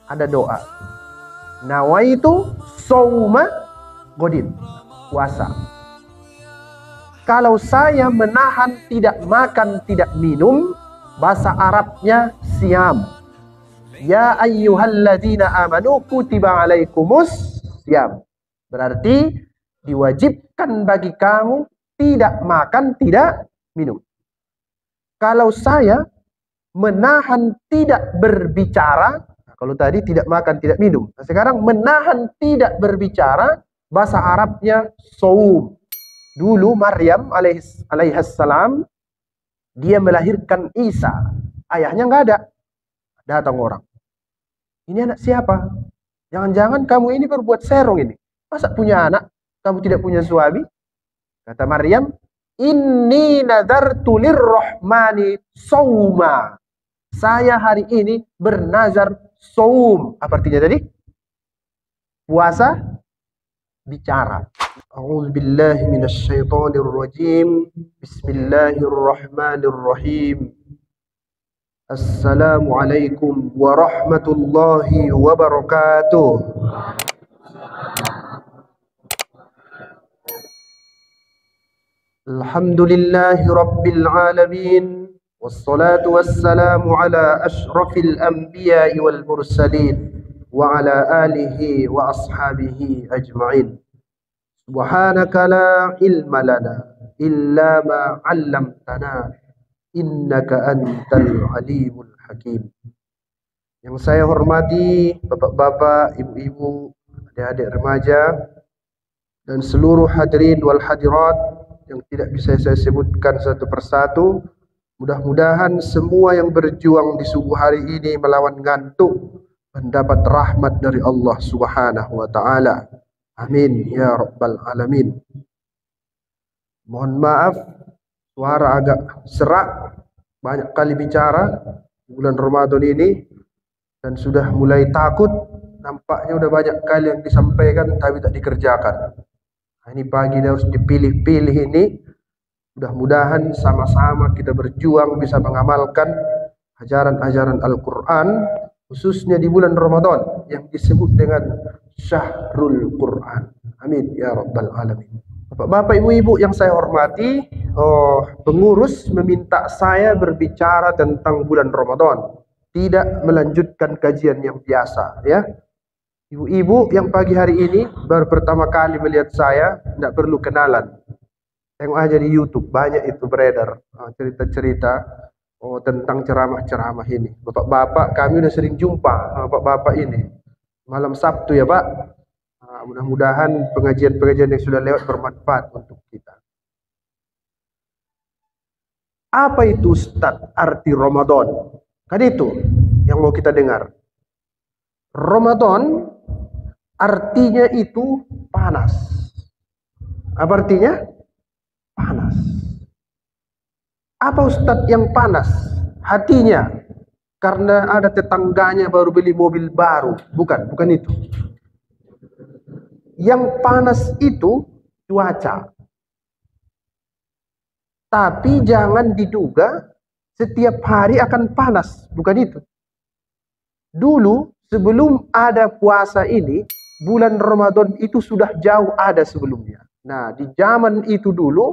ada doa. Nawaitu sauma godin, puasa. Kalau saya menahan tidak makan, tidak minum, bahasa Arabnya siam. Ya ayyuhalladzina amanu kutiba alaikumus siam. Berarti diwajibkan bagi kamu tidak makan, tidak minum. Kalau saya menahan tidak berbicara, kalau tadi tidak makan, tidak minum. Nah, sekarang menahan tidak berbicara, bahasa Arabnya saum. Dulu Maryam alaihassalam, dia melahirkan Isa. Ayahnya nggak ada. Datang orang. Ini anak siapa? Jangan-jangan kamu ini berbuat serong ini. Masa punya anak, kamu tidak punya suami? Kata Maryam, inni nadartu lirrahmani sauma. Saya hari ini bernazar saum. Apa artinya tadi? Puasa, bicara. A'udzu billahi minasyaitonir rajim. Bismillahirrahmanirrahim. Assalamualaikum warahmatullahi wabarakatuh. Alhamdulillahi rabbil alamin. Wassalatu wassalamu ala ashrafil anbiya'i wal mursalin wa ala alihi wa ashabihi ajma'in. Subhanaka la ilma lana illa ma 'allamtana innaka antal alimul hakim. Yang saya hormati bapak-bapak, ibu-ibu, adik-adik remaja, dan seluruh hadirin wal hadirat yang tidak bisa saya sebutkan satu persatu. Mudah-mudahan semua yang berjuang di subuh hari ini melawan ngantuk mendapat rahmat dari Allah Subhanahu wa taala. Amin ya rabbal alamin. Mohon maaf suara agak serak, banyak kali bicara bulan Ramadan ini dan sudah mulai takut. Nampaknya udah banyak kali yang disampaikan tapi tak dikerjakan. Nah, ini pagi ini harus dipilih-pilih ini. Mudah-mudahan sama-sama kita berjuang bisa mengamalkan ajaran-ajaran Al-Quran, khususnya di bulan Ramadan yang disebut dengan Syahrul Quran. Amin ya rabbal alamin. Bapak-bapak, ibu-ibu yang saya hormati, pengurus meminta saya berbicara tentang bulan Ramadan, tidak melanjutkan kajian yang biasa, ya. Ibu-ibu yang pagi hari ini baru pertama kali melihat saya, tidak perlu kenalan. Tengok aja di YouTube, banyak itu beredar cerita-cerita tentang ceramah-ceramah ini. Bapak-bapak, kami udah sering jumpa bapak-bapak ini. Malam Sabtu ya Pak. Mudah-mudahan pengajian-pengajian yang sudah lewat bermanfaat untuk kita. Apa itu Ustaz arti Ramadan? Kan itu yang mau kita dengar. Ramadan artinya itu panas. Apa artinya? Panas. Apa Ustaz yang panas? Hatinya. Karena ada tetangganya baru beli mobil baru. Bukan itu. Yang panas itu cuaca. Tapi jangan diduga setiap hari akan panas. Bukan itu. Dulu sebelum ada puasa ini, bulan Ramadan itu sudah jauh ada sebelumnya. Nah, di zaman itu dulu,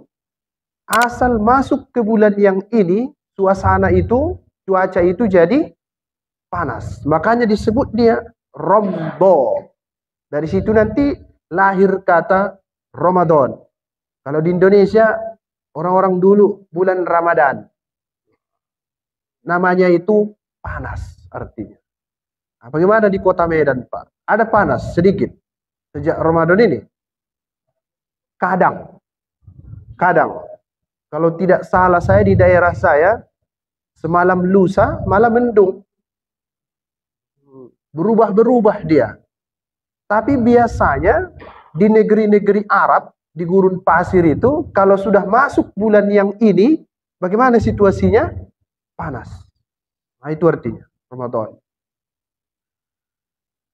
asal masuk ke bulan yang ini, suasana itu, cuaca itu jadi panas. Makanya disebut dia Rombo. Dari situ nanti lahir kata Ramadan. Kalau di Indonesia, orang-orang dulu bulan Ramadan. Namanya itu panas artinya. Nah, bagaimana di kota Medan, Pak? Ada panas sedikit sejak Ramadan ini? Kadang. Kalau tidak salah saya di daerah saya, semalam lusa malah mendung. Berubah-berubah dia. Tapi biasanya di negeri-negeri Arab, di gurun pasir itu, kalau sudah masuk bulan yang ini, bagaimana situasinya? Panas. Nah, itu artinya Ramadan.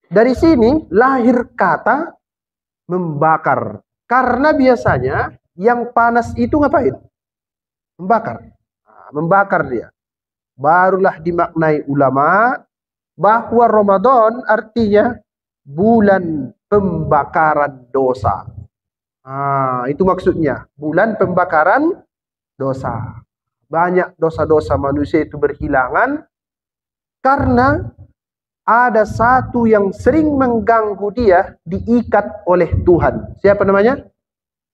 Dari sini lahir kata membakar. Karena biasanya yang panas itu ngapain? Membakar. Nah, membakar dia. Barulah dimaknai ulama bahwa Ramadan artinya bulan pembakaran dosa. Itu maksudnya, bulan pembakaran dosa. Banyak dosa-dosa manusia itu berhilangan karena ada satu yang sering mengganggu dia, diikat oleh Tuhan. Siapa namanya?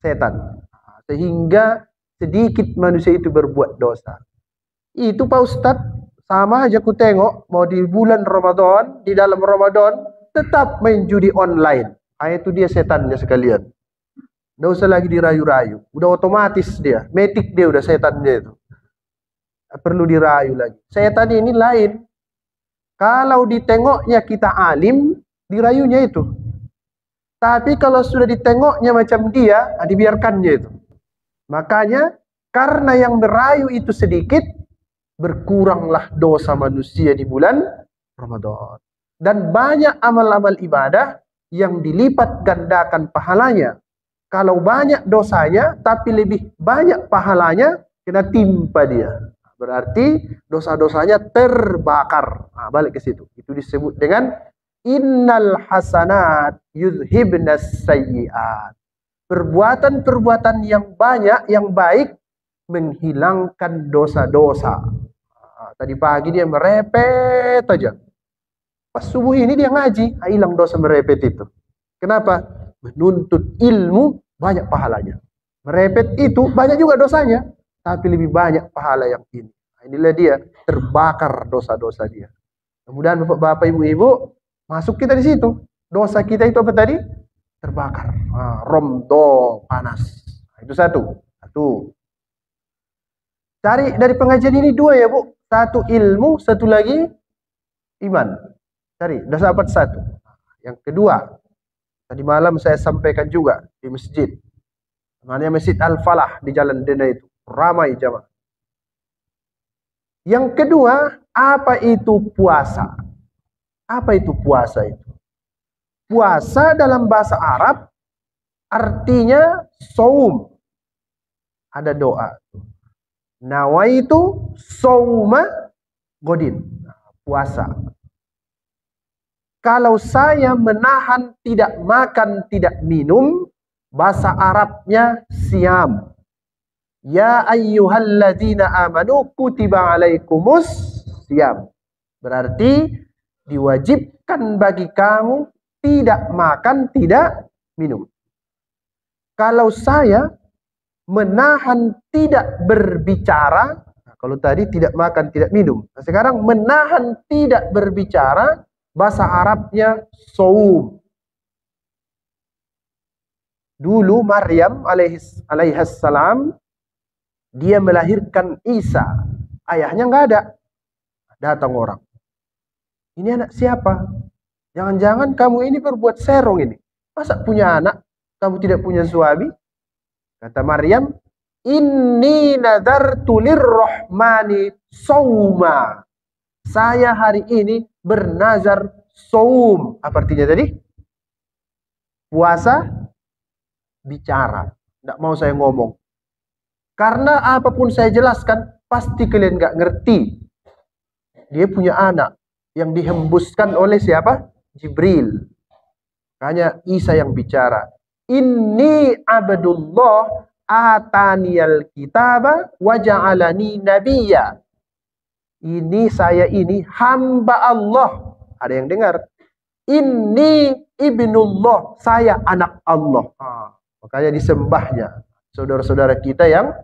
Setan. Sehingga sedikit manusia itu berbuat dosa. Itu Pak Ustadz, sama aja ku tengok, mau di bulan Ramadan, di dalam Ramadan, tetap main judi online. Itu dia setannya sekalian. Nggak usah lagi dirayu-rayu. Udah otomatis dia. Metik dia udah setannya itu. Nggak perlu dirayu lagi. Setan ini lain. Kalau ditengoknya kita alim, dirayunya itu. Tapi kalau sudah ditengoknya macam dia, dibiarkannya itu. Makanya, karena yang merayu itu sedikit, berkuranglah dosa manusia di bulan Ramadan. Dan banyak amal-amal ibadah yang dilipat gandakan pahalanya. Kalau banyak dosanya, tapi lebih banyak pahalanya, kena timpa dia. Berarti dosa-dosanya terbakar. Balik ke situ. Itu disebut dengan innal hasanat yuzhibnas sayyiat. Perbuatan-perbuatan yang banyak, yang baik, menghilangkan dosa-dosa. Tadi pagi dia merepet aja. Pas subuh ini dia ngaji, hilang dosa merepet itu. Kenapa? Menuntut ilmu banyak pahalanya. Merepet itu banyak juga dosanya, tapi lebih banyak pahala yang ini. Inilah dia, terbakar dosa-dosa dia. Kemudian Bapak Ibu-ibu, masuk kita di situ. Dosa kita itu apa tadi? Terbakar. Romdo, panas. Itu satu. Cari dari pengajian ini dua ya Bu. Satu ilmu, satu lagi iman. Cari, udah dapat satu. Yang kedua, tadi malam saya sampaikan juga di masjid. Namanya Masjid Al-Falah di Jalan Dena itu. Ramai jamaah. Yang kedua, apa itu puasa? Apa itu puasa itu? Puasa dalam bahasa Arab artinya saum. Ada doa. Nawaitu sauma godin. Puasa. Kalau saya menahan tidak makan, tidak minum, bahasa Arabnya siam. Ya ayyuhalladzina amanu kutiba alaikumus siam. Berarti diwajibkan bagi kamu tidak makan, tidak minum. Kalau saya menahan tidak berbicara, kalau tadi tidak makan, tidak minum. Nah, sekarang menahan tidak berbicara, bahasa Arabnya saum. Dulu Maryam alaihassalam, dia melahirkan Isa. Ayahnya nggak ada. Datang orang. Ini anak siapa? Jangan-jangan kamu ini berbuat serong ini. Masa punya anak, kamu tidak punya suami? Kata Maryam, inni nadartu lirrahmani sauma. Saya hari ini bernazar saum. Apa artinya tadi? Puasa, bicara. Tidak mau saya ngomong. Karena apapun saya jelaskan, pasti kalian nggak ngerti. Dia punya anak yang dihembuskan oleh siapa? Jibril. Makanya Isa yang bicara. Inni abdullah ataniyal kitaba wa ja'alani nabiyya. Ini saya ini hamba Allah. Ada yang dengar? Inni ibnullah. Saya anak Allah. Makanya disembahnya saudara-saudara kita yang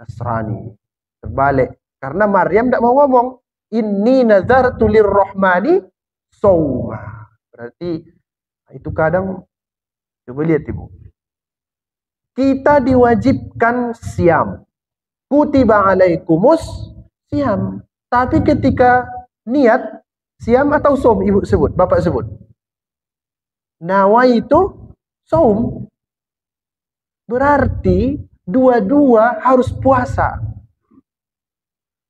Nasrani. Terbalik. Karena Maryam tidak mau ngomong. Inni nazartu lirrahmani sauma. Berarti itu kadang, coba lihat Ibu. Kita diwajibkan siam. Kutiba alaikumus siam. Tapi ketika niat, siam atau saum Ibu sebut, Bapak sebut. Nawaitu saum. Berarti dua-dua harus puasa.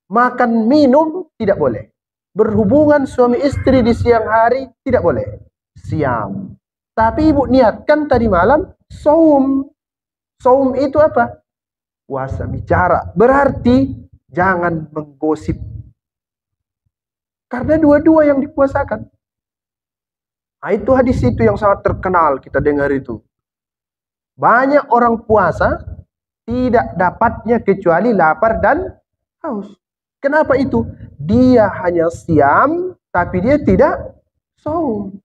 Makan minum tidak boleh. Berhubungan suami istri di siang hari tidak boleh. Siam. Tapi Ibu niatkan tadi malam saum. Saum itu apa? Puasa, bicara. Berarti jangan menggosip. Karena dua-dua yang dipuasakan. Nah, itu hadis itu yang sangat terkenal kita dengar itu. Banyak orang puasa tidak dapatnya kecuali lapar dan haus. Kenapa itu? Dia hanya siam, tapi dia tidak saum.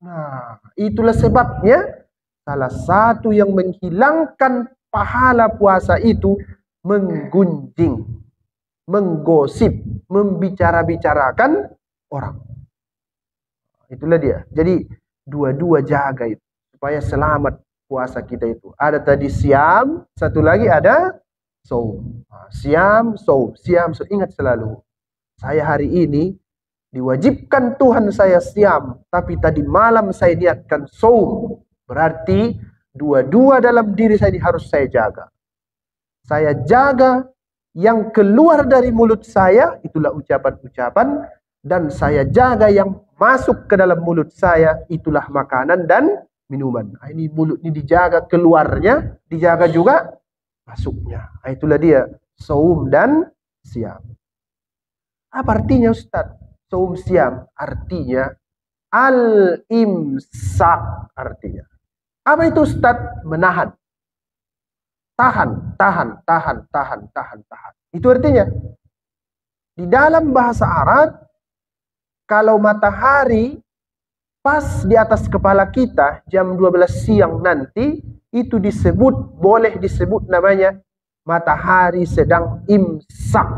Nah, itulah sebabnya salah satu yang menghilangkan pahala puasa itu menggunjing, menggosip, membicarakan orang. Itulah dia. Jadi dua-dua jaga itu supaya selamat puasa kita itu. Ada tadi siam, satu lagi ada saum. Siam, saum, siam, saum. Ingat selalu, saya hari ini diwajibkan Tuhan saya siam, tapi tadi malam saya niatkan saum. Berarti dua-dua dalam diri saya ini harus saya jaga. Saya jaga yang keluar dari mulut saya, itulah ucapan-ucapan, dan saya jaga yang masuk ke dalam mulut saya, itulah makanan dan minuman. Nah, ini mulut ini dijaga keluarnya, dijaga juga masuknya. Nah, itulah dia saum dan siam. Apa artinya Ustaz? Saum siam artinya al-imsak artinya. Apa itu Ustaz? Menahan. Tahan. Itu artinya. Di dalam bahasa Arab, kalau matahari pas di atas kepala kita jam 12 siang nanti, itu boleh disebut namanya matahari sedang imsak.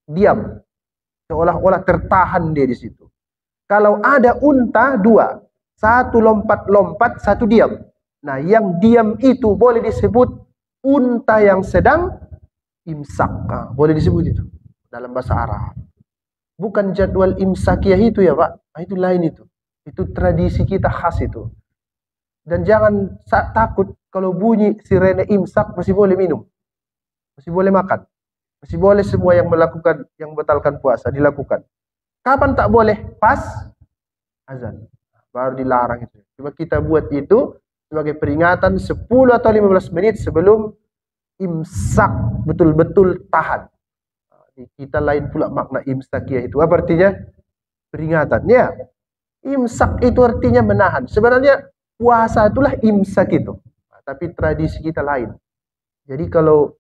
Diam. Seolah-olah tertahan dia di situ. Kalau ada unta dua, satu lompat-lompat, satu diam. Nah, yang diam itu boleh disebut unta yang sedang imsak. Nah, boleh disebut itu dalam bahasa Arab. Bukan jadwal imsakiyah itu ya Pak. Nah, itu lain itu. Itu tradisi kita khas itu. Dan jangan takut kalau bunyi sirene imsak masih boleh minum. Masih boleh makan. Masih boleh semua yang membatalkan puasa dilakukan. Kapan tak boleh? Pas azan. Baru dilarang itu. Cuma kita buat itu sebagai peringatan 10 atau 15 menit sebelum imsak, betul-betul tahan. Kita lain pula makna imsakiyah itu. Apa artinya? Peringatan. Ya. Imsak itu artinya menahan. Sebenarnya puasa itulah imsak itu. Tapi tradisi kita lain. Jadi kalau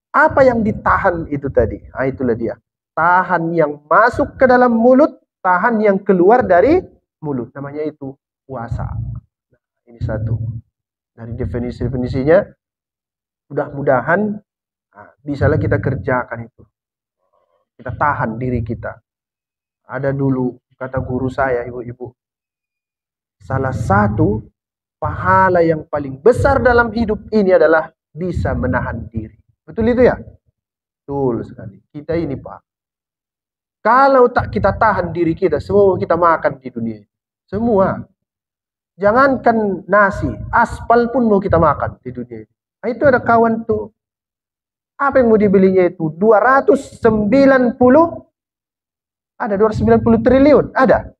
apa yang ditahan itu tadi? Nah, itulah dia. Tahan yang masuk ke dalam mulut, tahan yang keluar dari mulut. Namanya itu puasa. Nah, ini satu. Dari definisi-definisinya, mudah-mudahan bisalah kita kerjakan itu. Kita tahan diri kita. Ada dulu kata guru saya, ibu-ibu, salah satu pahala yang paling besar dalam hidup ini adalah bisa menahan diri. Betul itu ya? Betul sekali. Kita ini Pak, kalau tak kita tahan diri kita, semua kita makan di dunia ini. Semua. Jangankan nasi, aspal pun mau kita makan di dunia ini. Nah, itu ada kawan tuh, apa yang mau dibelinya itu? 290, ada 290 triliun, ada.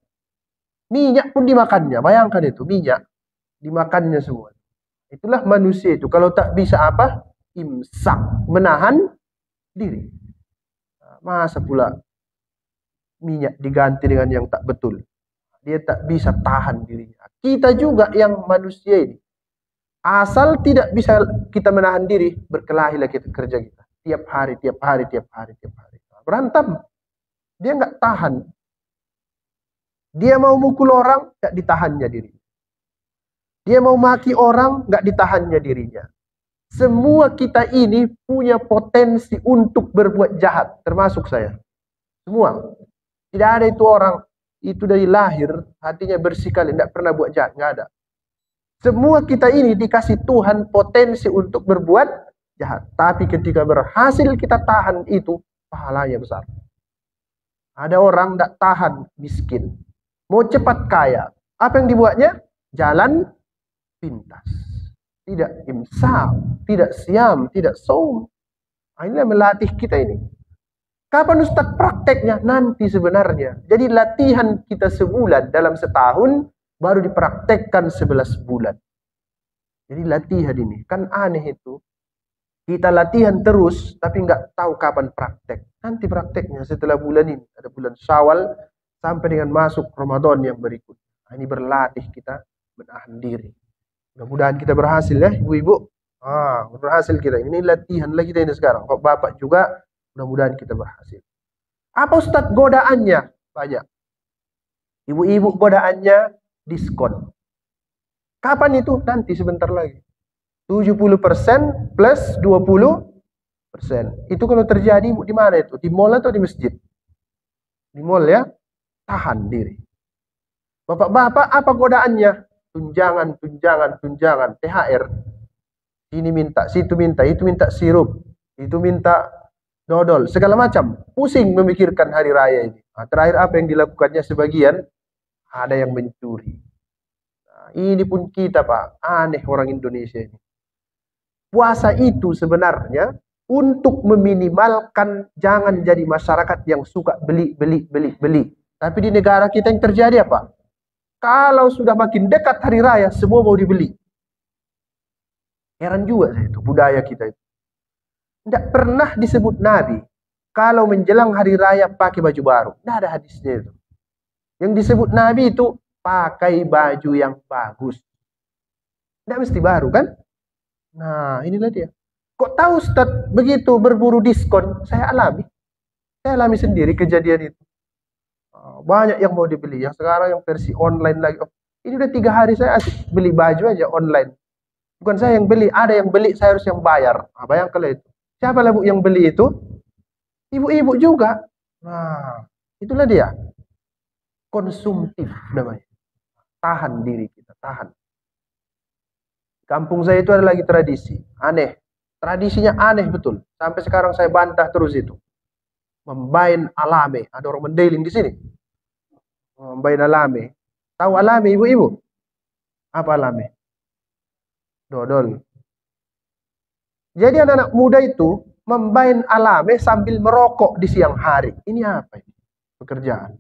Minyak pun dimakannya, bayangkan itu, minyak dimakannya semua. Itulah manusia itu, kalau tak bisa apa? Imsak, menahan diri. Masa pula minyak diganti dengan yang tak betul? Dia tak bisa tahan dirinya. Kita juga yang manusia ini, asal tidak bisa kita menahan diri, berkelahilah kita kerja kita. Tiap hari. Berantem. Dia nggak tahan. Dia mau mukul orang, nggak ditahannya diri. Dia mau maki orang, nggak ditahannya dirinya. Semua kita ini punya potensi untuk berbuat jahat, termasuk saya. Semua. Tidak ada itu orang, itu dari lahir, hatinya bersih kali, tidak pernah buat jahat, nggak ada. Semua kita ini dikasih Tuhan potensi untuk berbuat jahat. Tapi ketika berhasil kita tahan itu, pahalanya besar. Ada orang tidak tahan miskin. Mau cepat kaya. Apa yang dibuatnya? Jalan pintas. Tidak imsak, tidak siam, tidak saum. Inilah melatih kita ini. Kapan Ustaz prakteknya? Nanti sebenarnya. Jadi latihan kita sebulan dalam setahun, baru dipraktekkan 11 bulan. Jadi latihan ini. Kan aneh itu. Kita latihan terus, tapi nggak tahu kapan praktek. Nanti prakteknya setelah bulan ini, ada bulan Syawal sampai dengan masuk Ramadan yang berikut. Nah, ini berlatih kita menahan diri. Mudah-mudahan kita berhasil ya, ibu-ibu. Berhasil kita. Ini latihan lagi kita ini sekarang. Bapak juga, mudah-mudahan kita berhasil. Apa Ustadz godaannya? Banyak. Ibu-ibu godaannya diskon. Kapan itu? Nanti sebentar lagi. 70% plus 20%. Itu kalau terjadi di mana itu? Di mall atau di masjid? Di mall ya. Tahan diri. Bapak-bapak apa godaannya? Tunjangan, tunjangan, tunjangan, THR. Ini minta, situ minta, itu minta sirup, itu minta dodol, segala macam. Pusing memikirkan hari raya ini. Nah, terakhir apa yang dilakukannya sebagian? Ada yang mencuri. Nah, ini pun kita Pak, aneh orang Indonesia ini. Puasa itu sebenarnya untuk meminimalkan jangan jadi masyarakat yang suka beli. Tapi di negara kita yang terjadi apa? Kalau sudah makin dekat hari raya, semua mau dibeli. Heran juga saya itu, budaya kita itu. Tidak pernah disebut Nabi kalau menjelang hari raya pakai baju baru. Tidak ada hadisnya itu. Yang disebut Nabi itu pakai baju yang bagus. Tidak mesti baru kan? Nah, inilah dia. Kok tahu Ustaz begitu berburu diskon? Saya alami. Saya alami sendiri kejadian itu. Banyak yang mau dibeli. Yang sekarang yang versi online lagi. Ini udah 3 hari saya asik beli baju aja online. Bukan saya yang beli, ada yang beli, saya harus yang bayar. Nah, bayangkanlah itu. Siapa lah Bu yang beli itu? Ibu-ibu juga. Nah, itulah dia. Konsumtif namanya. Tahan diri kita, tahan. Kampung saya itu ada lagi tradisi. Aneh. Tradisinya aneh betul. Sampai sekarang saya bantah terus itu. Membain alame. Ada orang mendeling di sini. Membain alame. Tahu alame ibu-ibu? Apa alame? Dodol. Jadi anak-anak muda itu membain alame sambil merokok di siang hari. Ini apa ini? Pekerjaan.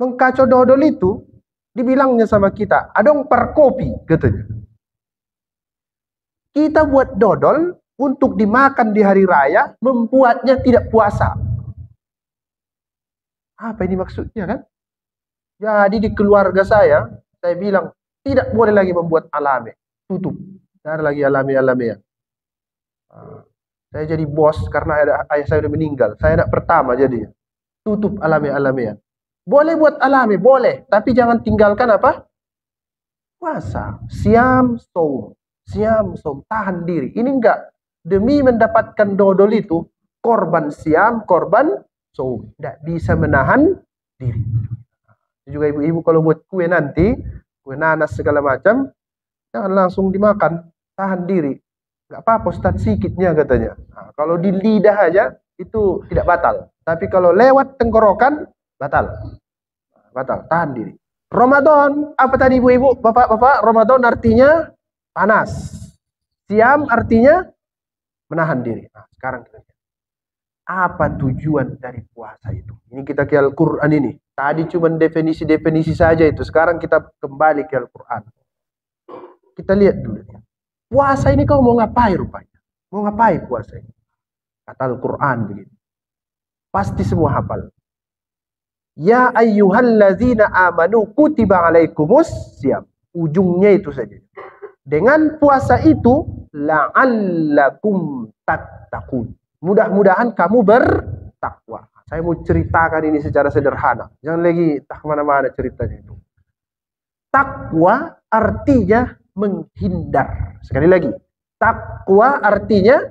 Mengkacau dodol itu dibilangnya sama kita, adong per kopi katanya. Kita buat dodol untuk dimakan di hari raya, membuatnya tidak puasa. Apa ini maksudnya kan? Jadi di keluarga saya bilang tidak boleh lagi membuat alame. Tutup. Tidak ada lagi alame-alamean. Saya jadi bos karena ayah saya sudah meninggal. Saya anak pertama jadi. Tutup alame-alamean. Boleh buat alame, boleh. Tapi jangan tinggalkan apa? Puasa. Siam, saum. Siam, saum. Tahan diri. Ini enggak. Demi mendapatkan dodol itu, korban siam, korban saum. Tidak bisa menahan diri. Juga ibu-ibu kalau buat kue nanti, kue nanas segala macam, jangan langsung dimakan, tahan diri. Nggak apa-apa Ustaz sikitnya katanya. Nah, kalau di lidah aja itu tidak batal. Tapi kalau lewat tenggorokan batal. Batal, tahan diri. Ramadan, apa tadi ibu-ibu, bapak-bapak? Ramadan artinya panas. Siam artinya menahan diri. Nah, sekarang kita lihat. Apa tujuan dari puasa itu? Ini kita ke Al-Quran ini. Tadi cuma definisi-definisi saja itu. Sekarang kita kembali ke Al-Quran. Kita lihat dulu. Puasa ini kau mau ngapain rupanya? Mau ngapain puasa ini? Kata Al-Quran begitu. Pasti semua hafal. Ya ayyuhallazina amanu kutiba alaikumus siyam. Ujungnya itu saja. Dengan puasa itu la'allakum tattaqun. Mudah-mudahan kamu bertakwa. Saya mau ceritakan ini secara sederhana. Jangan lagi tak kemana-mana ceritanya itu. Takwa artinya menghindar. Sekali lagi. Takwa artinya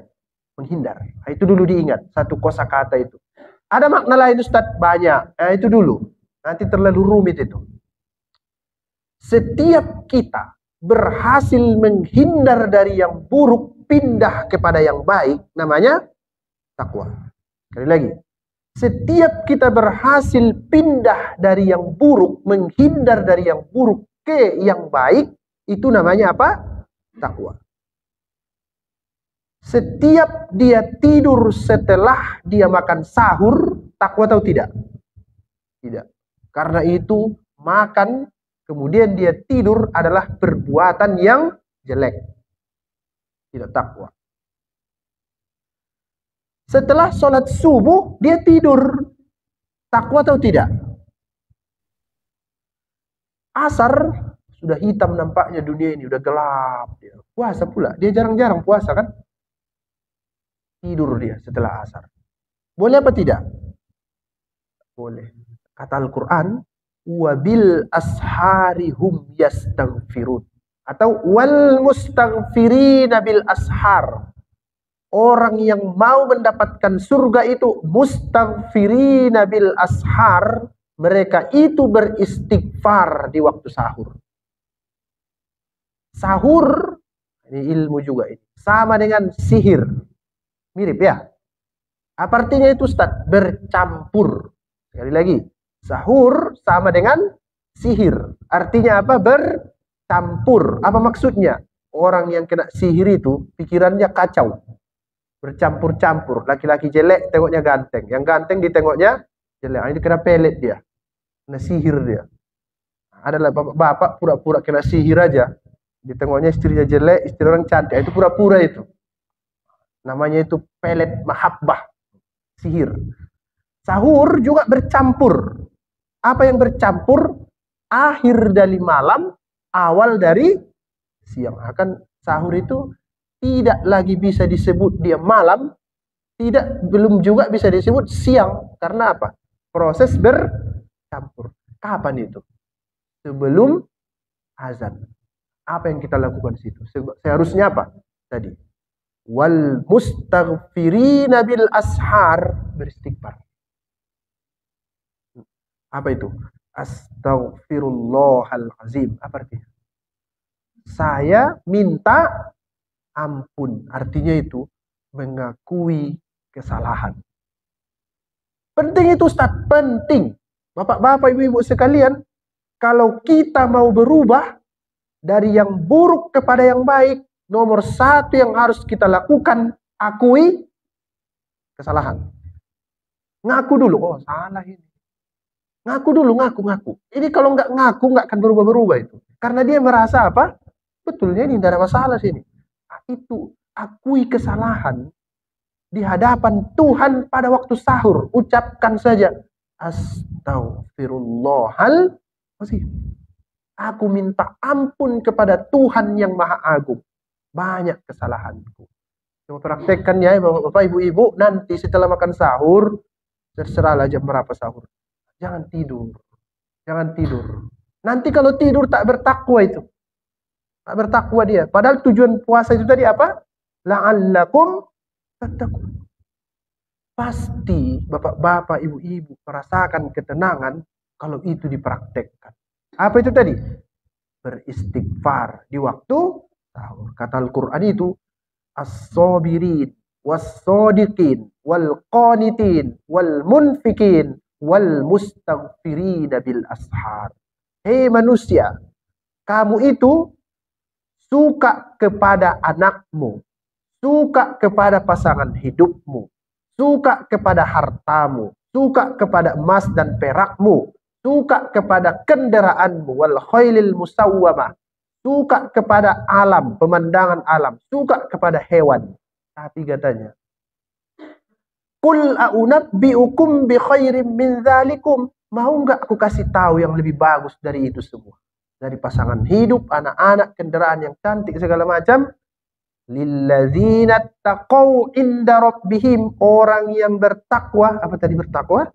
menghindar. Nah, itu dulu diingat. Satu kosakata itu. Ada makna lain Ustaz? Banyak. Itu dulu. Nanti terlalu rumit itu. Setiap kita berhasil menghindar dari yang buruk, pindah kepada yang baik, namanya takwa. Sekali lagi. Setiap kita berhasil pindah dari yang buruk, menghindar dari yang buruk ke yang baik, itu namanya apa? Takwa. Setiap dia tidur setelah dia makan sahur, takwa atau tidak? Tidak. Karena itu makan kemudian dia tidur adalah perbuatan yang jelek. Tidak takwa. Setelah sholat subuh, dia tidur. Takwa atau tidak? Asar, sudah hitam nampaknya dunia ini, udah gelap. Dia puasa pula. Dia jarang-jarang puasa kan? Tidur dia setelah asar. Boleh apa tidak? Boleh. Kata Al-Quran, wabil ashari hum yastaghfirun. Atau wal mustaghfirina bil ashar. Orang yang mau mendapatkan surga itu mustaghfirina bil ashar, mereka itu beristighfar di waktu sahur. Sahur, ini ilmu juga ini, sama dengan sihir. Mirip ya? Apa artinya itu Ustaz? Bercampur. Sekali lagi, sahur sama dengan sihir. Artinya apa? Bercampur. Apa maksudnya? Orang yang kena sihir itu pikirannya kacau, bercampur-campur. Laki-laki jelek tengoknya ganteng, yang ganteng ditengoknya jelek. Ini kena pelet dia, kena sihir dia. Adalah bapak-bapak pura-pura kena sihir aja, ditengoknya istrinya jelek, istri orang cantik. Itu pura-pura itu. Namanya itu pelet mahabbah, sihir. Sahur juga bercampur. Apa yang bercampur? Akhir dari malam, awal dari siang. Akan sahur itu tidak lagi bisa disebut dia malam, belum juga bisa disebut siang. Karena apa? Proses bercampur. Kapan itu? Sebelum azan. Apa yang kita lakukan di situ? Seharusnya apa? Tadi. Wal mustaghfirina bil ashar, beristighfar. Apa itu? Astaghfirullahalazim. Apa artinya? Saya minta ampun. Artinya itu mengakui kesalahan. Penting itu Ustaz, penting. Bapak-bapak, ibu-ibu sekalian, kalau kita mau berubah dari yang buruk kepada yang baik, nomor satu yang harus kita lakukan, akui kesalahan. Ngaku dulu, oh salah ini. Ngaku dulu, ngaku. Ini kalau nggak ngaku, nggak akan berubah-berubah itu. Karena dia merasa apa? Betulnya ini tidak ada masalah sini. Itu, akui kesalahan di hadapan Tuhan pada waktu sahur. Ucapkan saja, Astaghfirullahaladzim. Aku minta ampun kepada Tuhan yang Maha Agung. Banyak kesalahanku. Coba praktekkan ya Bapak Ibu-ibu. Nanti setelah makan sahur, terserahlah jam berapa sahur. Jangan tidur. Jangan tidur. Nanti kalau tidur tak bertakwa itu. Tak bertakwa dia. Padahal tujuan puasa itu tadi apa? La'allakum tattaqun. Pasti bapak-bapak, ibu-ibu merasakan ketenangan kalau itu dipraktekkan. Apa itu tadi? Beristighfar di waktu sahur. Kata Al-Quran itu, as-sabirin, was-sadiqin, wal-qanitin, wal-munfikin, wal-mustaghfirin bil ashar. Hei manusia, kamu itu suka kepada anakmu, suka kepada pasangan hidupmu, suka kepada hartamu, suka kepada emas dan perakmu, suka kepada kendaraanmu, wal khailil musawwamah, suka kepada alam, pemandangan alam, suka kepada hewan. Tapi katanya, Qul a'unabbi'ukum bi khairim min dzalikum. Mau enggak aku kasih tahu yang lebih bagus dari itu semua? Dari pasangan hidup, anak-anak, kendaraan yang cantik, segala macam. Lilladzina taqaw inda rabbihim. Orang yang bertakwa. Apa tadi bertakwa?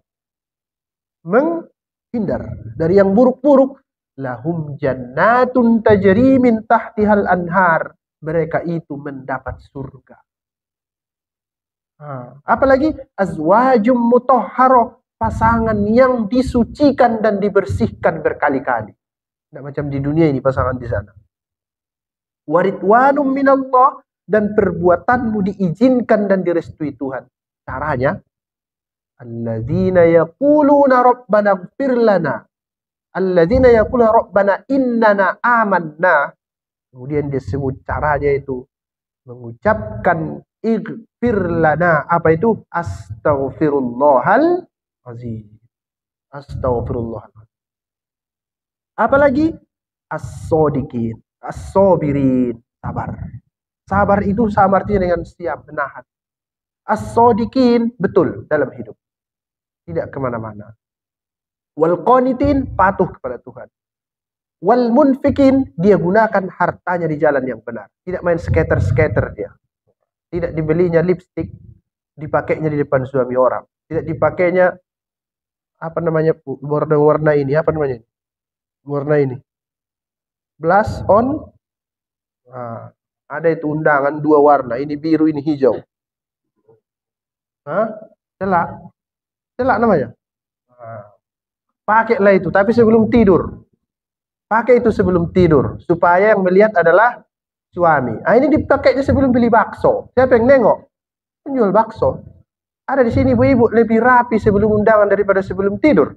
Menghindar dari yang buruk-buruk. Lahum jannatun tajri min tahtihal anhar. Mereka itu mendapat surga. Apalagi azwajum mutahharah, pasangan yang disucikan dan dibersihkan berkali-kali. Tidak macam di dunia ini pasangan di sana. Waridwanum minallah, dan perbuatanmu diizinkan dan direstui Tuhan. Caranya, alladzina yaquluna rabbana ighfir lana, alladzina yaquluna rabbana innana amanna. Kemudian disebut caranya itu mengucapkan ighfir lana. Apa itu? Astaghfirullahalazim. Astaghfirullahalazim. Apalagi as-sadiqin, as-sabirin, sabar. Sabar itu sama artinya dengan siap menahan. As-sodikin, betul dalam hidup. Tidak kemana-mana. Wal qanitin, patuh kepada Tuhan. Wal munfikin, dia gunakan hartanya di jalan yang benar. Tidak main skater-skater dia. Tidak dibelinya lipstick, dipakainya di depan suami orang. Tidak dipakainya warna ini, warna ini. Blush on. Nah, ada itu undangan 2 warna, ini biru, ini hijau. Celak namanya. Pakailah itu, tapi sebelum tidur. Pakai itu sebelum tidur, supaya yang melihat adalah suami. Ini dipakainya sebelum beli bakso. Siapa yang nengok? Penjual bakso. Ada di sini ibu-ibu lebih rapi sebelum undangan daripada sebelum tidur.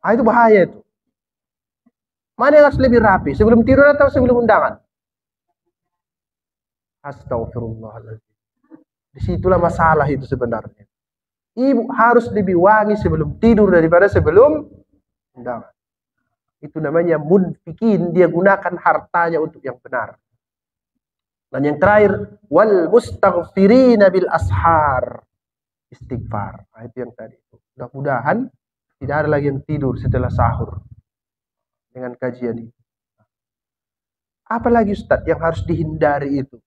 Itu bahaya itu. Mana yang harus lebih rapi, sebelum tidur atau sebelum undangan? Astagfirullahaladzim. Disitulah masalah itu sebenarnya. Ibu harus lebih wangi sebelum tidur daripada sebelum undangan. Itu namanya munfikin, dia gunakan hartanya untuk yang benar. Dan yang terakhir, wal mustaghfirina bil ashar, istighfar. Itu yang tadi. Mudah-mudahan tidak ada lagi yang tidur setelah sahur dengan kajian ini. Apalagi Ustaz yang harus dihindari itu?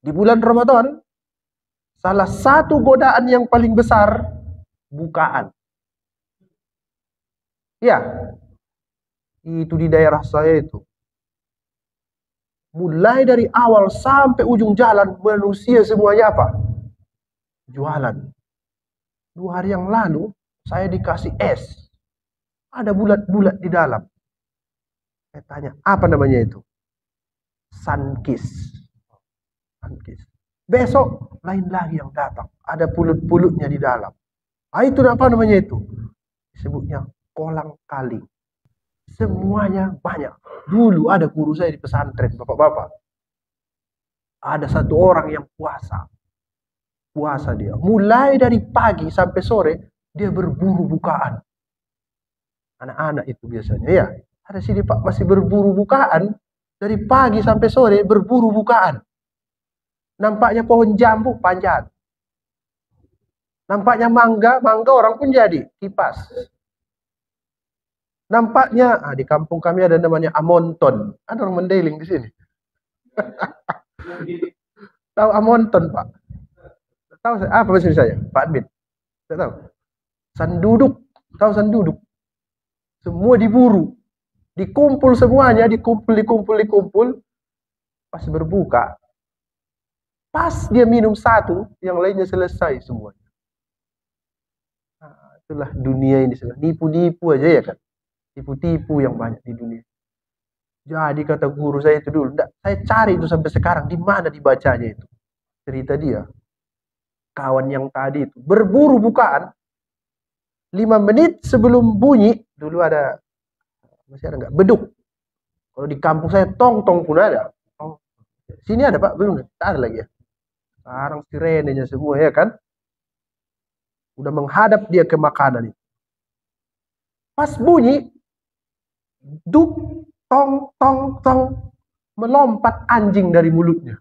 Di bulan Ramadan, salah satu godaan yang paling besar, bukaan. Ya, itu di daerah saya itu. Mulai dari awal sampai ujung jalan, manusia semuanya apa? Jualan. 2 hari yang lalu, saya dikasih es. Ada bulat-bulat di dalam. Saya tanya, apa namanya itu? Sunkist. Besok lain lagi yang datang, ada pulut-pulutnya di dalam. Itu apa namanya itu? Disebutnya kolang kaling. Semuanya banyak. Dulu ada guru saya di pesantren, bapak-bapak. Ada satu orang yang puasa dia. Mulai dari pagi sampai sore dia berburu bukaan. Anak-anak itu biasanya ya. Ada sini Pak masih berburu bukaan dari pagi sampai sore berburu bukaan. Nampaknya pohon jambu panjat. Nampaknya mangga orang pun jadi kipas. Nampaknya di kampung kami ada namanya amonton. Ada orang Mandailing di sini. Tahu amonton, Pak? Tahu apa bahasa saya? Pak Admin. Tidak tahu. Sanduduk. Tahu sanduduk? Semua diburu. Dikumpul semuanya, dikumpul. Pas berbuka, pas dia minum satu, yang lainnya selesai semuanya. Itulah dunia ini. Nipu-nipu aja ya kan. Tipu-tipu yang banyak di dunia. Jadi kata guru saya itu dulu, saya cari itu sampai sekarang, di mana dibacanya itu. Cerita dia. Kawan yang tadi itu, berburu bukaan, 5 menit sebelum bunyi, dulu ada, masih ada nggak? Beduk. Kalau di kampung saya, tong-tong pun ada. Sini ada Pak? Belum? Tak ada lagi ya. Sekarang sirenenya semua ya kan. Udah menghadap dia ke makanan itu. Pas bunyi, duk, tong, melompat anjing dari mulutnya.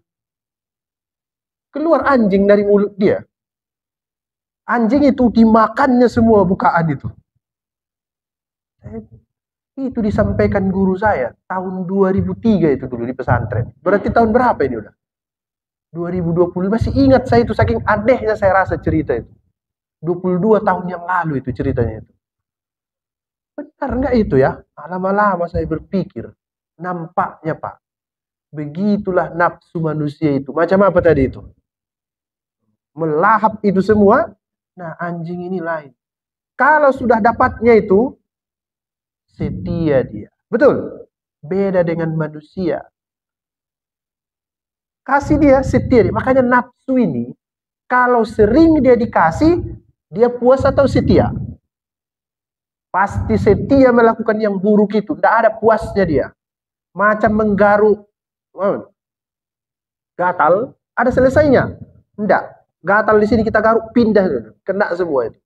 Keluar anjing dari mulut dia. Anjing itu dimakannya semua bukaan itu. Itu disampaikan guru saya tahun 2003 itu dulu di pesantren. Berarti tahun berapa ini udah? 2020. Masih ingat saya itu, saking anehnya saya rasa cerita itu. 22 tahun yang lalu itu ceritanya itu. Benar nggak itu ya? Lama-lama saya berpikir, nampaknya Pak, begitulah nafsu manusia itu. Macam apa tadi itu? Melahap itu semua. Nah, anjing ini lain. Kalau sudah dapatnya itu, setia dia. Betul? Beda dengan manusia. Kasih dia, setia dia. Makanya nafsu ini, kalau sering dia dikasih, dia puas atau setia? Pasti setia melakukan yang buruk itu. Tidak ada puasnya dia. Macam menggaruk. Gatal, ada selesainya? Tidak. Gatal di sini kita garuk, pindah. Kena semua itu.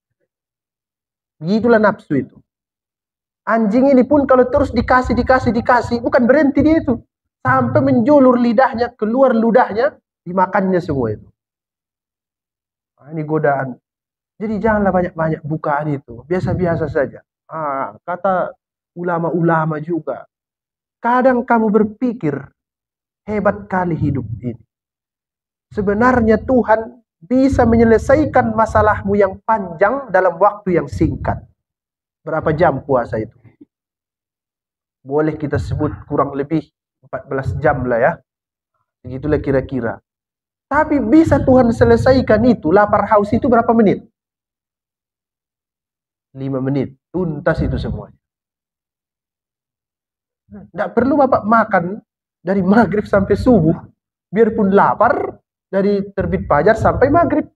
Begitulah nafsu itu. Anjing ini pun kalau terus dikasih, bukan berhenti dia itu. Sampai menjulur lidahnya, keluar ludahnya, dimakannya semua itu. Nah, ini godaan. Jadi janganlah banyak-banyak bukaan itu. Biasa-biasa saja. Kata ulama-ulama juga. Kadang kamu berpikir, hebat kali hidup ini. Sebenarnya Tuhan bisa menyelesaikan masalahmu yang panjang dalam waktu yang singkat. Berapa jam puasa itu? Boleh kita sebut kurang lebih 14 jam lah ya. Begitulah kira-kira. Tapi bisa Tuhan selesaikan itu, lapar haus itu berapa menit? 5 menit. Tuntas itu semuanya. Tidak perlu Bapak makan dari maghrib sampai subuh. Biarpun lapar, dari terbit fajar sampai maghrib.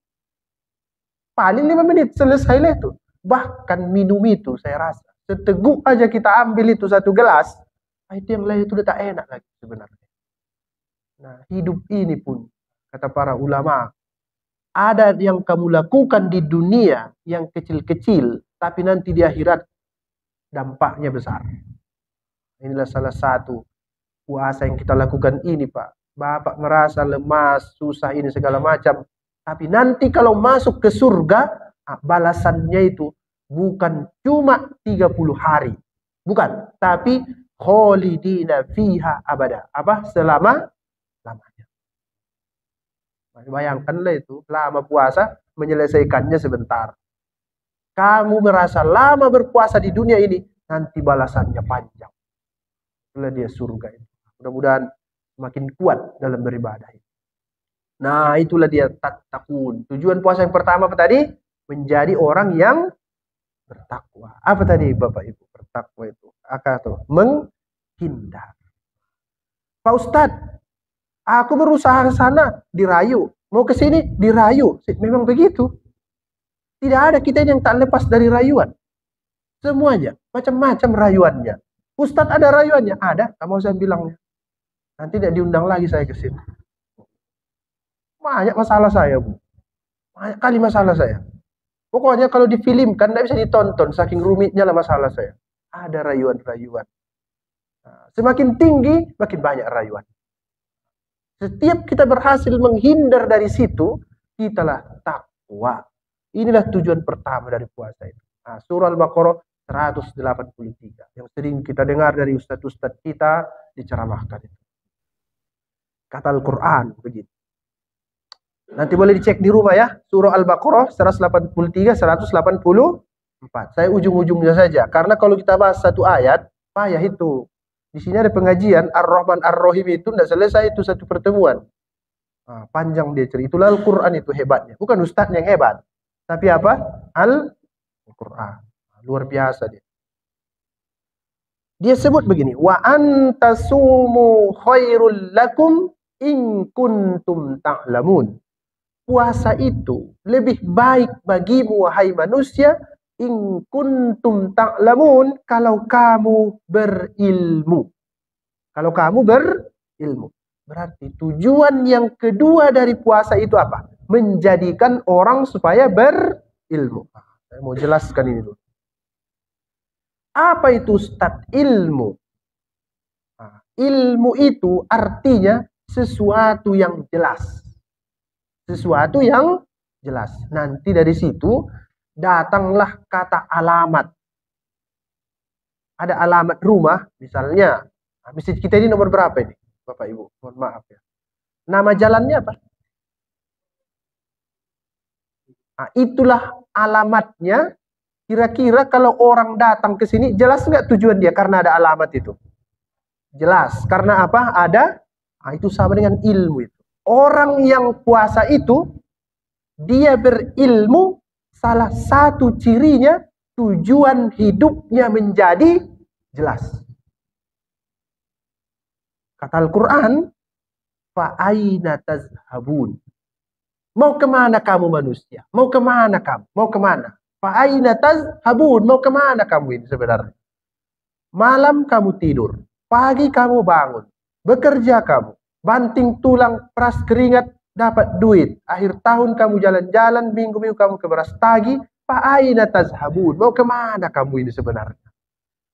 Paling 5 menit, selesailah itu. Bahkan minum itu saya rasa. Seteguk aja kita ambil itu 1 gelas, itu yang lain itu udah tak enak lagi sebenarnya. Nah, hidup ini pun, kata para ulama, ada yang kamu lakukan di dunia yang kecil-kecil, tapi nanti di akhirat dampaknya besar. Inilah salah satu puasa yang kita lakukan ini, Pak. Bapak merasa lemas, susah ini segala macam. Tapi nanti kalau masuk ke surga, balasannya itu bukan cuma 30 hari. Bukan. Tapi kholidina fiha abada. Apa? Selama-lamanya. Bayangkanlah itu, lama puasa, menyelesaikannya sebentar. Kamu merasa lama berpuasa di dunia ini, nanti balasannya panjang. Itulah dia surga itu. Mudah-mudahan makin kuat dalam beribadah. Nah, itulah dia tattaqun. Tujuan puasa yang pertama apa tadi? Menjadi orang yang bertakwa. Apa tadi Bapak Ibu? Bertakwa itu menghindar. Pak Ustadz, aku berusaha ke sana, dirayu. Mau ke sini, dirayu. Memang begitu. Tidak ada kita yang tak lepas dari rayuan. Semuanya, macam-macam rayuannya. Ustadz ada rayuannya? Ada, tak mau saya bilangnya. Nanti tidak diundang lagi saya ke sini. Banyak masalah saya, Bu. Banyak kali masalah saya. Pokoknya kalau difilmkan tidak bisa ditonton, saking rumitnya lah masalah saya. Ada rayuan-rayuan. Nah, semakin tinggi, makin banyak rayuan. Setiap kita berhasil menghindar dari situ, kitalah takwa. Inilah tujuan pertama dari puasa itu. Nah, surah Al-Baqarah 183. Yang sering kita dengar dari ustadz-ustadz kita diceramahkan itu. Kata Al-Quran begitu. Nanti boleh dicek di rumah ya. Surah Al-Baqarah 183, 184. Saya ujung-ujungnya saja. Karena kalau kita bahas satu ayat, payah itu. Di sini ada pengajian Ar-Rahman Ar-Rahim itu tidak selesai itu satu pertemuan. Panjang dia cerita. Itulah Al-Quran itu hebatnya. Bukan ustadz yang hebat. Tapi apa? Al-Quran. Luar biasa dia. Dia sebut begini. Wa antasumu khairul lakum in kuntum ta'lamun. Puasa itu lebih baik bagimu wahai manusia in kuntum ta'lamun, kalau kamu berilmu. Kalau kamu berilmu. Berarti tujuan yang kedua dari puasa itu apa? Menjadikan orang supaya berilmu. Saya mau jelaskan ini dulu. Apa itu Ustaz ilmu? Ilmu itu artinya sesuatu yang jelas. Sesuatu yang jelas. Nanti dari situ datanglah kata alamat. Ada alamat rumah, misalnya. Masjid kita ini nomor berapa ini? Bapak Ibu, mohon maaf ya. Nama jalannya apa? Itulah alamatnya. Kira-kira kalau orang datang ke sini, jelas nggak tujuan dia karena ada alamat itu? Jelas. Karena apa? Ada. Itu sama dengan ilmu itu. Orang yang puasa itu, dia berilmu, salah satu cirinya, tujuan hidupnya menjadi jelas. Kata Al-Quran, fa'aina tazhabun. Mau kemana kamu manusia? Mau kemana kamu? Mau kemana? Fa'aina tazhabun. Mau kemana kamu ini sebenarnya? Malam kamu tidur, pagi kamu bangun, bekerja kamu, banting tulang, peras keringat, dapat duit. Akhir tahun kamu jalan-jalan, minggu-minggu kamu ke beras tagi. Fa'aina tazhabun. Mau kemana kamu ini sebenarnya?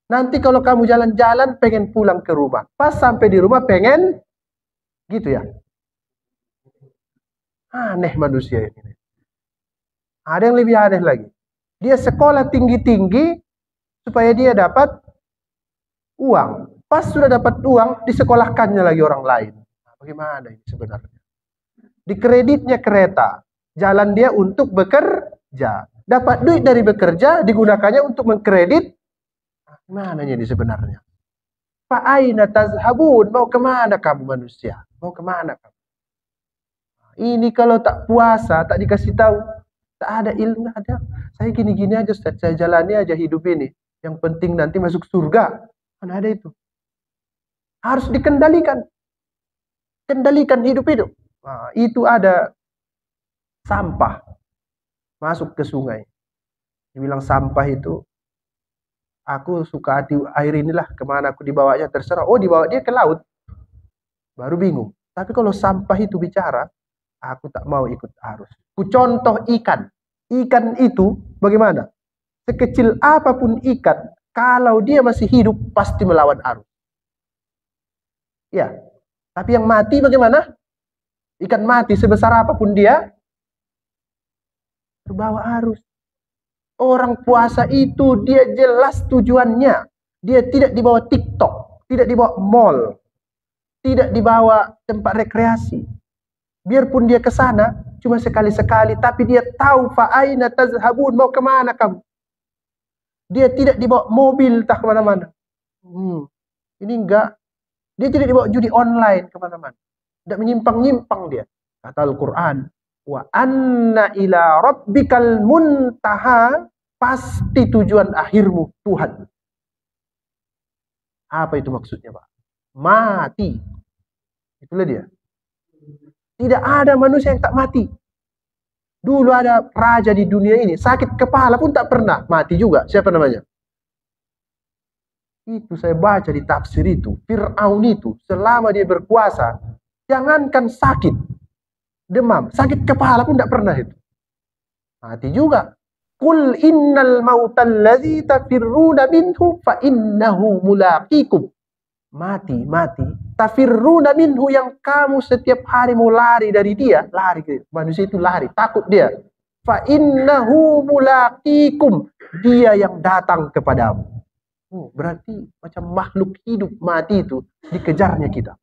Nanti kalau kamu jalan-jalan, pengen pulang ke rumah. Pas sampai di rumah pengen, gitu ya. Aneh manusia ini. Ada yang lebih aneh lagi. Dia sekolah tinggi-tinggi supaya dia dapat uang. Pas sudah dapat uang, disekolahkannya lagi orang lain. Nah, bagaimana ini sebenarnya? Di kreditnya kereta, jalan dia untuk bekerja. Dapat duit dari bekerja, digunakannya untuk mengkredit. Mana ini sebenarnya? Fa'aina tazhabun? Mau kemana kamu manusia? Mau kemana kamu? Ini kalau tak puasa, tak dikasih tahu, tak ada ilmu, ada. Saya gini-gini aja, saya jalani aja hidup ini. Yang penting nanti masuk surga. Mana ada itu? Harus dikendalikan. Kendalikan hidup itu. Nah, itu ada sampah masuk ke sungai. Dibilang sampah itu, aku suka hati air inilah, kemana aku dibawanya terserah. Oh, dibawa dia ke laut. Baru bingung. Tapi kalau sampah itu bicara, aku tak mau ikut arus. Ku contoh ikan. Ikan itu bagaimana? Sekecil apapun ikan, kalau dia masih hidup, pasti melawan arus. Ya, tapi yang mati bagaimana? Ikan mati sebesar apapun dia, terbawa arus. Orang puasa itu dia jelas tujuannya. Dia tidak dibawa TikTok, tidak dibawa mall, tidak dibawa tempat rekreasi. Biarpun dia ke sana cuma sekali-sekali, tapi dia tahu fa'aina tazhabun, mau kemana kamu. Dia tidak dibawa mobil tak kemana-mana. Ini enggak. Dia tidak dibawa judi online kemana-mana. Tidak menyimpang-nyimpang dia. Kata Al-Quran, wa anna ila rabbikal muntaha, pasti tujuan akhirmu Tuhan. Apa itu maksudnya, Pak? Mati. Itulah dia. Tidak ada manusia yang tak mati. Dulu ada raja di dunia ini, sakit kepala pun tak pernah, mati juga. Siapa namanya? Itu saya baca di tafsir itu. Fir'aun itu, selama dia berkuasa, jangankan sakit, demam, sakit kepala pun tak pernah itu. Mati juga. Qul innal mautal ladzi tafirruna minhu fa innahu mulaqikum. Mati. Tafirruna minhu, yang kamu setiap hari mau lari dari dia, lari. Manusia itu lari, takut dia. Fa innahu mulaqikum, dia yang datang kepadamu. Berarti macam makhluk hidup mati itu dikejarnya kita.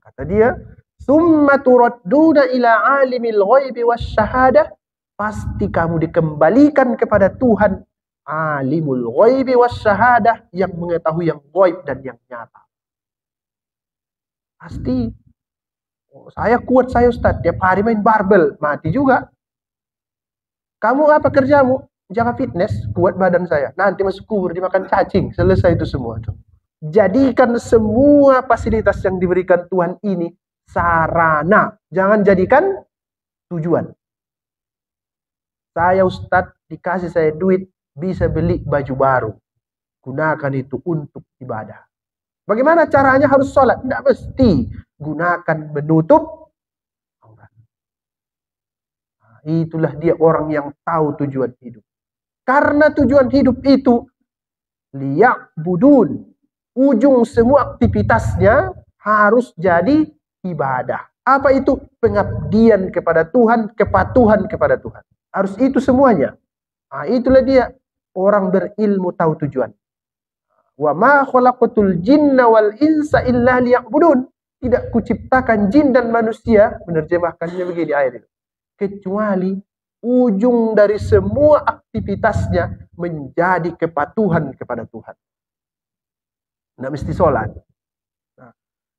Kata dia, summa turadduna ila alimil ghaibi wasyahadah, pasti kamu dikembalikan kepada Tuhan alimul ghaibi wasyahadah, yang mengetahui yang ghaib dan yang nyata. Pasti. Saya kuat, saya Ustaz, tiap hari main barbel, mati juga. Kamu apa kerjamu? Jaga fitness, kuat badan saya. Nanti masuk kubur dimakan cacing, selesai itu semua. Jadikan semua fasilitas yang diberikan Tuhan ini sarana, jangan jadikan tujuan. Saya Ustadz, dikasih saya duit, bisa beli baju baru, gunakan itu untuk ibadah. Bagaimana caranya? Harus sholat? Tidak mesti. Gunakan menutup aurat. Nah, itulah dia orang yang tahu tujuan hidup. Karena tujuan hidup itu liya'budun. Ujung semua aktivitasnya harus jadi ibadah. Apa itu? Pengabdian kepada Tuhan, kepatuhan kepada Tuhan. Harus itu semuanya. Nah, itulah dia orang berilmu tahu tujuan. Wa ma khalaqatul jinna wal insa illa liya'budun. Tidak kuciptakan jin dan manusia, menerjemahkannya begini ayat itu, kecuali ujung dari semua aktivitasnya menjadi kepatuhan kepada Tuhan. Tidak mesti sholat. Nah,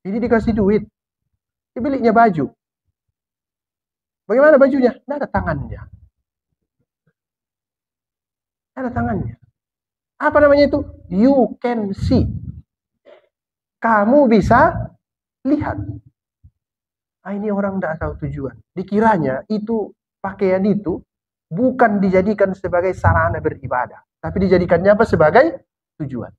ini dikasih duit, dibelinya baju. Bagaimana bajunya? Tidak ada tangannya. Tidak ada tangannya. Apa namanya itu? You can see. Kamu bisa lihat. Nah, ini orang tidak tahu tujuan. Dikiranya itu pakaian itu bukan dijadikan sebagai sarana beribadah, tapi dijadikannya apa? Sebagai tujuan.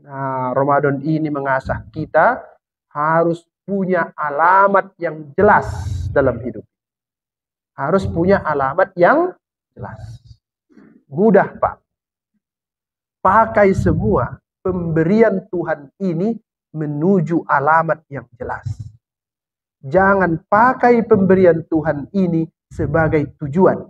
Nah, Ramadan ini mengasah kita harus punya alamat yang jelas dalam hidup. Harus punya alamat yang jelas. Mudah, Pak. Pakai semua pemberian Tuhan ini menuju alamat yang jelas. Jangan pakai pemberian Tuhan ini sebagai tujuan.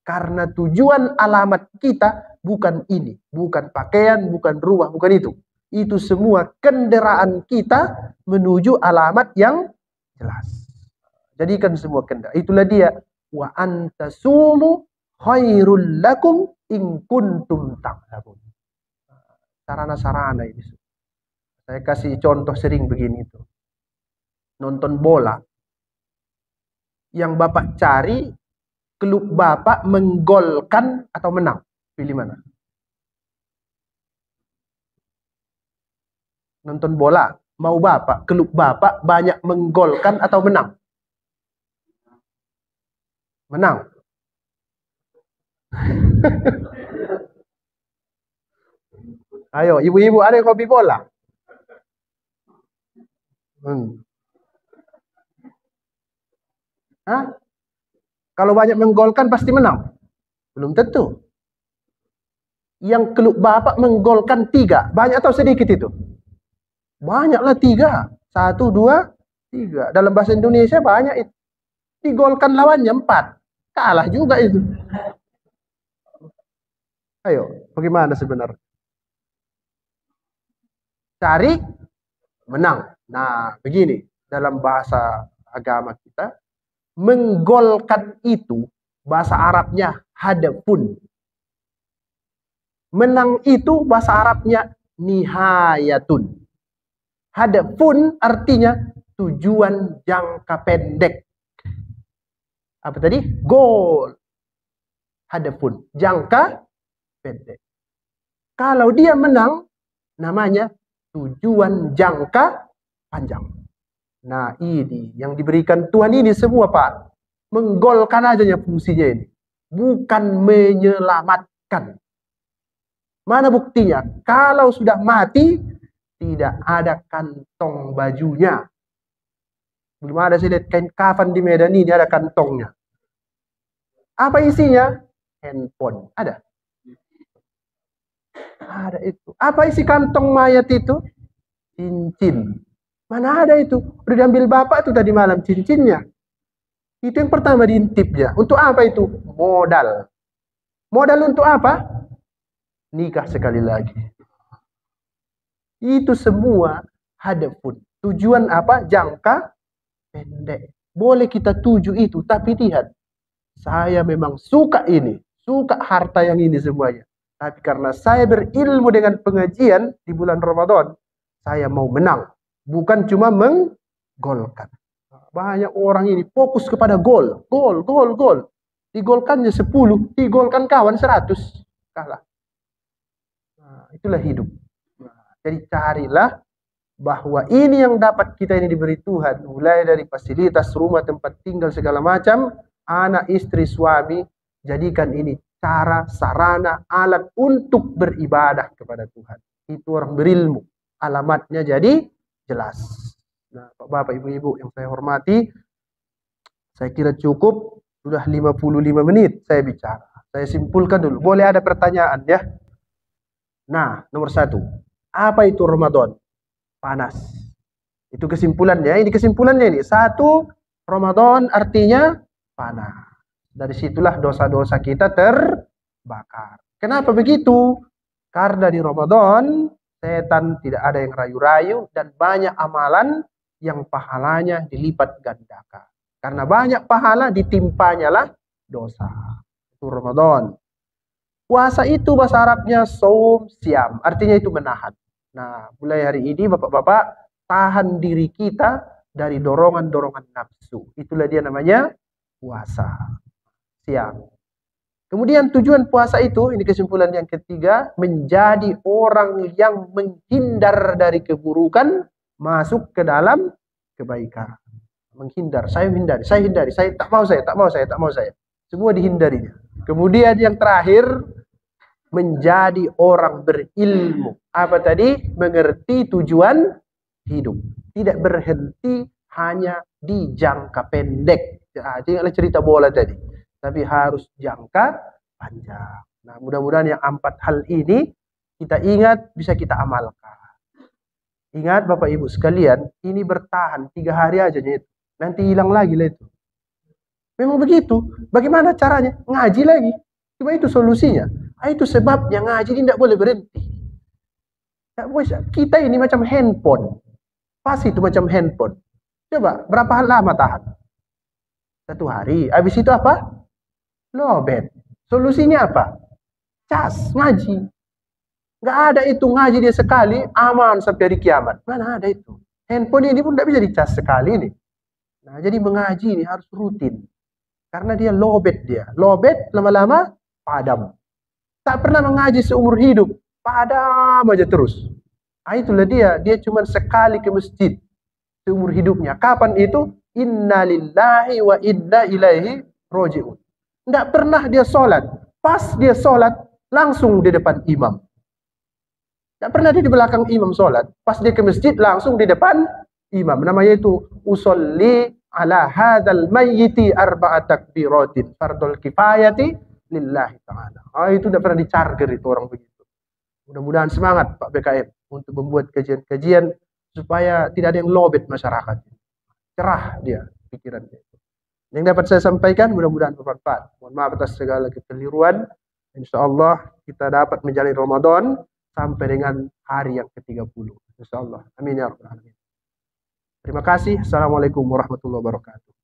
Karena tujuan alamat kita bukan ini, bukan pakaian, bukan rumah, bukan itu. Itu semua kendaraan kita menuju alamat yang jelas. Jadikan semua kendaraan. Itulah dia. Wa antasumu khairul lakum in kuntum ta'lamun. Sarana-sarana ini. Saya kasih contoh sering begini itu. Nonton bola. Yang Bapak cari, klub Bapak menggolkan atau menang? Pilih mana? Nonton bola. Mau Bapak, klub Bapak banyak menggolkan atau menang? Menang. Ayo, ibu-ibu ada yang hobi bola? Hah? Kalau banyak menggolkan pasti menang? Belum tentu. Yang klub Bapak menggolkan 3, banyak atau sedikit itu? Banyaklah 3. 1, 2, 3. Dalam bahasa Indonesia banyak itu. Digolkan lawannya 4. Kalah juga itu. Ayo, bagaimana sebenarnya? Cari, menang. Nah, begini. Dalam bahasa agama kita, menggolkan itu, bahasa Arabnya hadafun. Menang itu, bahasa Arabnya nihayatun. Hadafun artinya tujuan jangka pendek. Apa tadi? Goal. Hadafun. Jangka pendek. Kalau dia menang, namanya tujuan jangka panjang. Nah, ini yang diberikan Tuhan ini semua, Pak. Menggolkan aja fungsinya ini. Bukan menyelamatkan. Mana buktinya? Kalau sudah mati, tidak ada kantong bajunya. Belum ada saya lihat kain kafan di Medan ini ada kantongnya. Apa isinya? Handphone. Ada? Ada itu. Apa isi kantong mayat itu? Cincin. Mana ada itu? Udah diambil Bapak itu tadi malam cincinnya. Itu yang pertama diintipnya. Untuk apa itu? Modal. Modal untuk apa? Nikah sekali lagi. Itu semua hadafun. Tujuan apa? Jangka pendek. Boleh kita tuju itu, tapi lihat. Saya memang suka ini. Suka harta yang ini semuanya. Tapi karena saya berilmu dengan pengajian di bulan Ramadan, saya mau menang. Bukan cuma menggolkan. Banyak orang ini fokus kepada gol. Gol, gol, gol. Digolkannya 10, digolkan kawan 100. Kalah. Nah, itulah hidup. Nah, jadi carilah bahwa ini yang dapat kita ini diberi Tuhan. Mulai dari fasilitas, rumah, tempat tinggal, segala macam. Anak, istri, suami. Jadikan ini cara, sarana, alat untuk beribadah kepada Tuhan. Itu orang berilmu. Alamatnya jadi jelas. Nah, Bapak, Ibu-ibu yang saya hormati, saya kira cukup. Sudah 55 menit saya bicara. Saya simpulkan dulu. Boleh ada pertanyaan ya? Nah, nomor 1. Apa itu Ramadan? Panas. Itu kesimpulannya. Ini kesimpulannya ini. 1, Ramadan artinya panas. Dari situlah dosa-dosa kita terbakar. Kenapa begitu? Karena di Ramadan setan tidak ada yang rayu-rayu dan banyak amalan yang pahalanya dilipat gandakan. Karena banyak pahala ditimpanya lah dosa. Itu Ramadan. Puasa itu bahasa Arabnya saum siam. Artinya itu menahan. Nah, mulai hari ini Bapak-bapak tahan diri kita dari dorongan-dorongan nafsu. Itulah dia namanya puasa. Siam. Kemudian tujuan puasa itu, ini kesimpulan yang ketiga, menjadi orang yang menghindar dari keburukan, masuk ke dalam kebaikan. Menghindar, saya hindari, saya tak mau saya. Semua dihindarinya. Kemudian yang terakhir, menjadi orang berilmu. Apa tadi? Mengerti tujuan hidup. Tidak berhenti hanya di jangka pendek. Janganlah cerita bola tadi. Tapi harus jangka panjang. Nah, mudah-mudahan yang 4 hal ini kita ingat, bisa kita amalkan. Ingat Bapak Ibu sekalian, ini bertahan 3 hari aja itu. Nanti hilang lagi lah itu. Memang begitu. Bagaimana caranya? Ngaji lagi. Cuma itu solusinya. Itu sebabnya ngaji ini tidak boleh berhenti. Kita ini macam handphone. Pas itu macam handphone. Coba, berapa lama tahan? 1 hari. Habis itu apa? Lowbat. Solusinya apa? Cas, ngaji. Nggak ada itu ngaji dia sekali, aman sampai hari kiamat. Mana ada itu? Handphone ini pun tidak bisa dicas sekali nih. Nah, jadi mengaji ini harus rutin. Karena dia lowbat dia. Lowbat lama-lama padam. Tak pernah mengaji seumur hidup. Padam aja terus. Itulah dia. Dia cuma sekali ke masjid seumur hidupnya. Kapan itu? Inna lillahi wa inna ilaihi roji'un. Tidak pernah dia sholat. Pas dia sholat, langsung di depan imam. Tidak pernah dia di belakang imam sholat. Pas dia ke masjid, langsung di depan imam. Namanya itu usolli ala hadzal mayyiti arba'at takbiratin fardul kifayati lillahi ta'ala. Itu tidak pernah dicharger itu orang begitu. Mudah-mudahan semangat Pak BKM untuk membuat kajian-kajian supaya tidak ada yang lowbat masyarakat. Cerah dia pikirannya. Yang dapat saya sampaikan mudah-mudahan bermanfaat. Mohon maaf atas segala kekeliruan. Insyaallah kita dapat menjalani Ramadan sampai dengan hari yang ke-30. Insyaallah. Amin ya rabbal alamin. Terima kasih. Assalamualaikum warahmatullahi wabarakatuh.